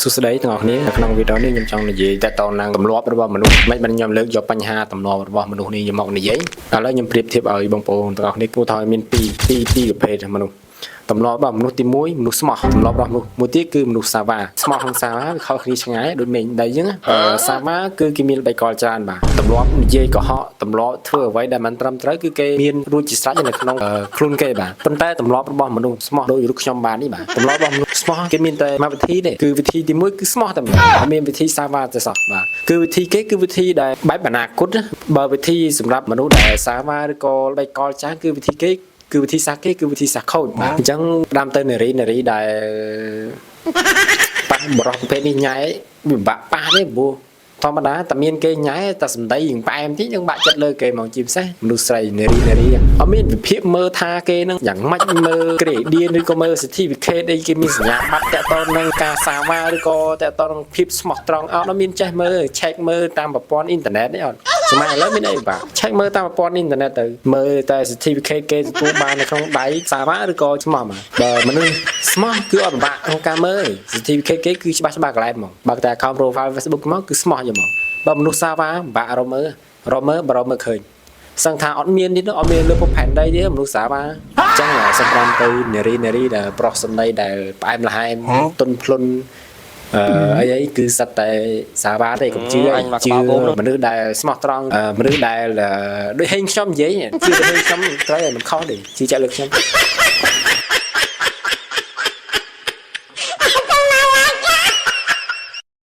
សុស្ដីទាំងអស់គ្នាក្នុងវីដេអូនេះខ្ញុំចង់និយាយតទៅនឹងទម្លាប់របស់មនុស្សមិនខ្ញុំលើកយកបញ្ហាទម្លាប់របស់មនុស្សនេះមកនិយាយឥឡូវខ្ញុំប្រៀបធៀបឲ្យបងប្អូនទាំងអស់គ្នាគួរថាមានពីរប្រភេទមនុស្សទម្លាប់របស់មនុស្សទី1មនុស្សស្មោះទម្លាប់របស់មនុស្សមួយទៀតគឺមនុស្សសាវ៉ាស្មោះនិងសាវ៉ាវាខុសគ្នាឆ្ងាយដូចមេញដីអញ្ចឹងសាវ៉ាគឺគេមានល្បិចកលច្រើនបាទទម្លាប់និយាយកុហកទម្លាប់ធ្វើអ្វីដែលមិនត្រឹមត្រូវគឺគេមានរួចជាស្រេចនៅក្នុងខ្លួនគេបាទប៉ុន្តែទម្លាប់របស់មនុស្សស្មោះដូចរូបខ្ញុំបាននេះបាទទម្លាប់របស់មនុស្សស្មោះគេមានតែមួយវិធីទេគឺវិធីទី1គឺស្មោះតែម្ដងអត់មានវិធីសាវ៉ាទេសោះបាទគឺវិធីគេគឺវិធីដែលបែបអនាគតបើវិធីសម្រាប់មនុស្សដែលសាវ៉ាឬក៏ល្បិចកលច្រើនគឺវិធីគេគឺវិធីសាស្ត្រគេគឺវិធីសាស្ត្រខូចបាទអញ្ចឹងដើមទៅនារីដែលប៉ះបរោះប្រភេទនេះញ៉ែវាបាក់ប៉ះទេព្រោះធម្មតាតែមានគេញ៉ែតែសម្ដីយើងផ្អែមតិចយើងបាក់ចិត្តលើគេមកជាពិសេសមនុស្សស្រីនារីអត់មានវិភាគមើលថាគេនឹងយ៉ាងម៉េចមើល gradient ឬក៏មើល certificate អីគេមានសញ្ញាបត្រតាក់ទងនឹងការសាវ៉ាឬក៏តាក់ទងនឹងភាពស្មោះត្រង់អត់មានចេះមើល check មើលតាមប្រព័ន្ធអ៊ីនធឺណិតទេអត់សម័យឥឡូវមានអីបាទ check មើលតាមប្រព័ន្ធអ៊ីនធឺណិតទៅមើលតែ certificate គេទទួលបាននៅក្នុងដៃសាវ៉ាឬក៏ស្មោះបាទបើមនុស្សស្មោះគឺអត់ពិបាកក្នុងការមើល certificate គេគឺច្បាស់កន្លែងហ្មងបើតែ account profile Facebook មកគឺស្មោះយហ្មងបើមនុស្សសាវ៉ាពិបាករកមើលឃើញសឹងថាអត់មានទៀតអត់មានលើពុកផែនដីទេមនុស្សសាវ៉ាអញ្ចឹងសម្រាប់ទៅនារីដែលប្រុសសម្ដីដែលផ្អែមល្ហែមទុនភ្លុនអីគឺសិតតែសាវ៉ាទេកុំជឿមនុស្សដែលស្មោះត្រង់មនុស្សដែលដូចហេងខ្ញុំនិយាយជឿទៅហេងខ្ញុំត្រូវតែមិនខុសទេជឿចាក់លើខ្ញុំ